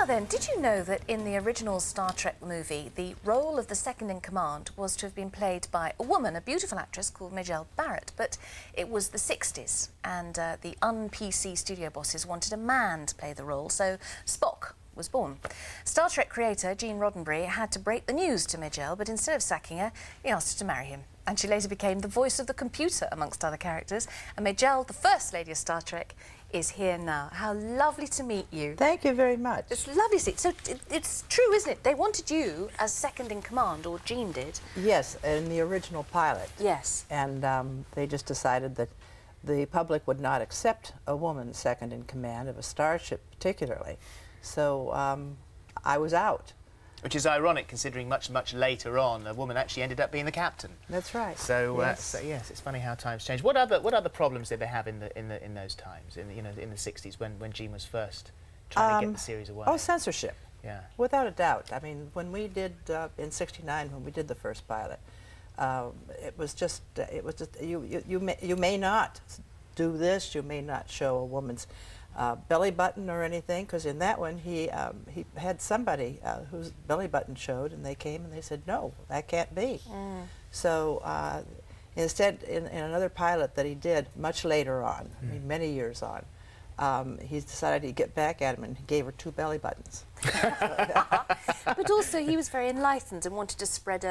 Now then, did you know that in the original Star Trek movie, the role of the second-in-command was to have been played by a woman, a beautiful actress called Majel Barrett, but it was the 60s, and the un-PC studio bosses wanted a man to play the role, so Spock was born. Star Trek creator Gene Roddenberry had to break the news to Majel, but instead of sacking her, he asked her to marry him. And she later became the voice of the computer, amongst other characters. And Majel, the first lady of Star Trek, is here now. How lovely to meet you. Thank you very much. It's lovely to see. So it's true, isn't it? They wanted you as second in command, or Gene did. Yes, in the original pilot. Yes. And they just decided that the public would not accept a woman second in command of a starship particularly. So I was out. Which is ironic, considering much later on, a woman actually ended up being the captain. That's right. So, yes. So yes, it's funny how times change. What other problems did they have in those times, in the 60s when Gene was first trying to get the series away? Oh, censorship. Yeah. Without a doubt. I mean, when we did in '69, when we did the first pilot, it was just you may not do this. You may not show a woman's belly button or anything, because in that one he had somebody whose belly button showed, and they came and they said, no, that can't be. So instead, in another pilot that he did much later on, I mean, many years on, he decided he'd get back at him, and he gave her 2 belly buttons. But also he was very enlightened and wanted to spread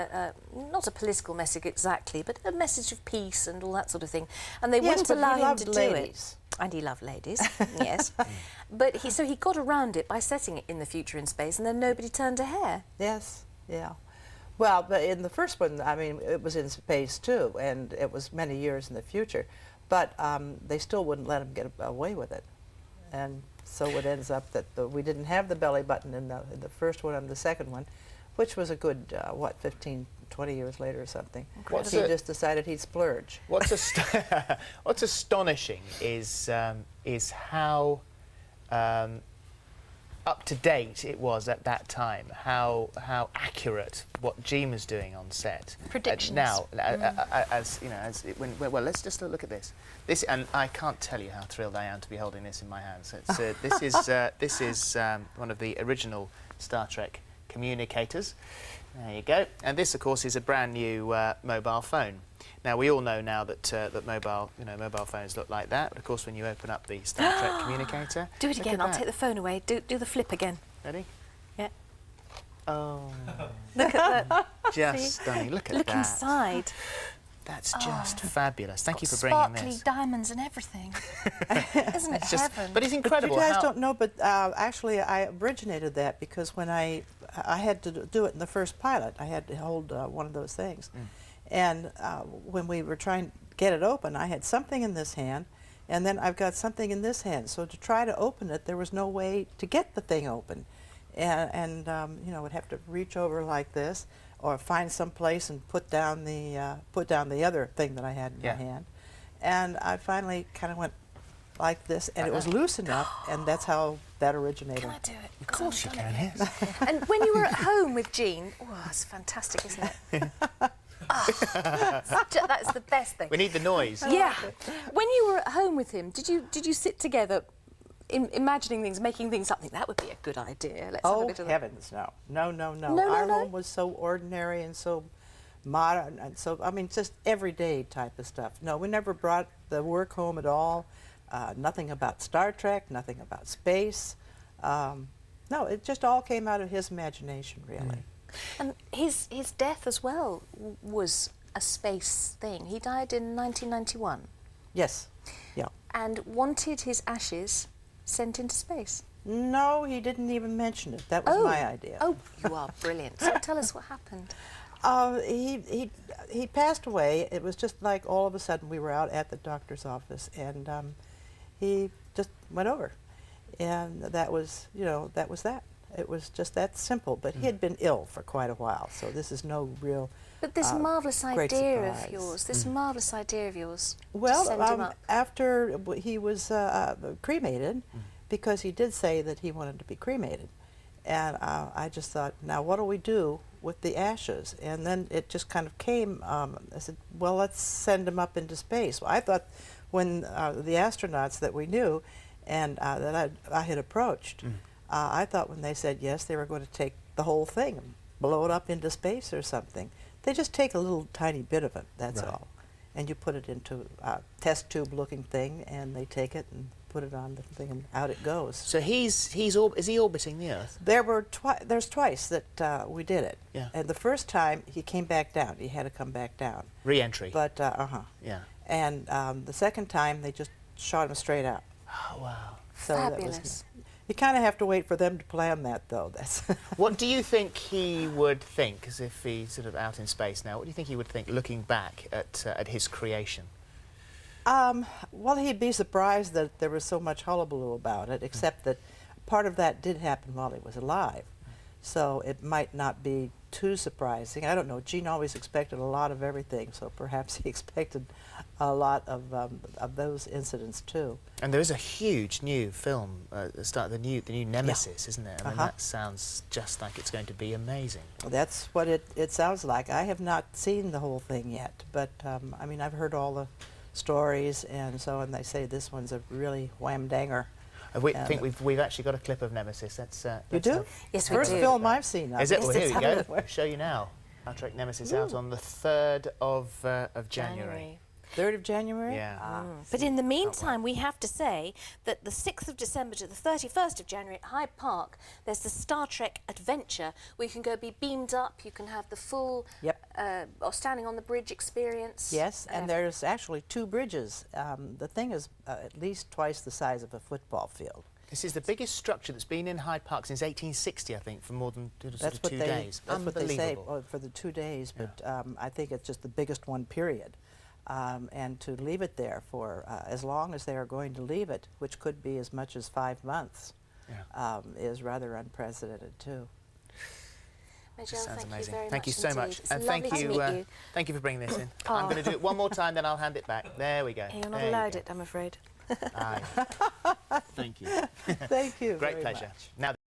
not a political message exactly, but a message of peace and all that sort of thing. And they wouldn't allow him to do it. And he loved ladies, yes. But so he got around it by setting it in the future in space, and then nobody turned a hair. Yes, yeah. Well, but in the first one, I mean, it was in space too, and it was many years in the future. But they still wouldn't let him get away with it. And so it ends up that we didn't have the belly button in the first one and the second one, which was a good, what, 15, 20 years later or something. He just decided he'd splurge. What's astonishing is how up to date it was at that time. How accurate what Gene was doing on set. Predictions. Now, as you know, well, let's just look at this. And I can't tell you how thrilled I am to be holding this in my hands. It's, this is one of the original Star Trek communicators. There you go. And this, of course, is a brand new mobile phone. Now, we all know now that that mobile phones look like that. But of course, when you open up the Star Trek communicator, do it again. I'll take the phone away. Do the flip again. Ready? Yeah. Oh. Look at that. Just stunning. Look at that. Look inside. That's just fabulous. Thank you for bringing this. Sparkly diamonds and everything. Isn't it heaven? But it's incredible. But you guys don't know, but actually I originated that because when I had to do it in the first pilot, I had to hold one of those things. And when we were trying to get it open, I had something in this hand, and then I've got something in this hand. So to try to open it, there was no way to get the thing open. And you know, would have to reach over like this, or find some place and put down the other thing that I had in my hand. And I finally kind of went like this, and it was loose enough, and that's how that originated. Can I do it? Of course you can, yes. And when you were at home with Gene, oh, it's fantastic, isn't it? That's the best thing. We need the noise. Yeah. When you were at home with him, did you sit together, imagining things, making things up? That would be a good idea. Let's have a bit of heavens, no. Our home was so ordinary and so modern, and so, I mean, just everyday type of stuff. No, we never brought the work home at all. Nothing about Star Trek, nothing about space. No, it just all came out of his imagination, really. And his death as well was a space thing. He died in 1991. Yes, yeah. And wanted his ashes sent into space. No, he didn't even mention it. That was my idea. Oh, you are brilliant. So tell us what happened. He passed away. It was just like all of a sudden we were out at the doctor's office, and he just went over. And that was, you know, that was that. It was just that simple. But he had been ill for quite a while, so this is no real But this marvellous idea of yours, to send him up. After he was cremated, because he did say that he wanted to be cremated. And I just thought, now what do we do with the ashes? And then it just kind of came, I said, well, let's send him up into space. Well, I thought when the astronauts that we knew and that I had approached, I thought when they said yes, they were going to take the whole thing and blow it up into space or something. They just take a little tiny bit of it, that's Right. all. And you put it into a test tube looking thing, and they take it and put it on the thing, and out it goes. So is he orbiting the Earth? There's twice that we did it. Yeah. And the first time he came back down. He had to come back down. Re-entry. But Yeah. And the second time they just shot him straight out. Oh wow. So Fabulous. You kind of have to wait for them to plan that, though. That's What do you think he would think, as if he's sort of out in space now? What do you think he would think, looking back at his creation? Well, he'd be surprised that there was so much hullabaloo about it, except that part of that did happen while he was alive. So it might not be too surprising. I don't know. Gene always expected a lot of everything, so perhaps he expected a lot of those incidents too. And there is a huge new film, the new Nemesis, isn't there? I mean, that sounds just like it's going to be amazing. That's what it sounds like. I have not seen the whole thing yet, but I mean, I've heard all the stories and so on. They say this one's a really wham-danger. I think we've actually got a clip of Nemesis. You do? Yes, we First do. film I've seen. Is it? Well, here we Yes, go. I'll show you now. Star Trek Nemesis out on the 3rd of January. 3rd of January? Yeah. But in the meantime, we have to say that the 6th of December to the 31st of January at Hyde Park, there's the Star Trek Adventure, where you can go be beamed up, you can have the full or standing on the bridge experience. Yes, and there's actually 2 bridges. The thing is at least twice the size of a football field. This is the biggest structure that's been in Hyde Park since 1860, I think, for more than That's what 2 they, days. That's what they say Unbelievable. for the 2 days, but I think it's just the biggest one, period. And to leave it there for as long as they are going to leave it, which could be as much as 5 months, is rather unprecedented too. Majel, Sounds thank amazing. you very Thank much you so indeed. much, It's and lovely to meet you. thank you for bringing this in. I'm going to do it one more time, then I'll hand it back. There we go. You're not There you allowed go. it, I'm afraid. Aye. Thank you. Thank you. Great very pleasure. much. Now.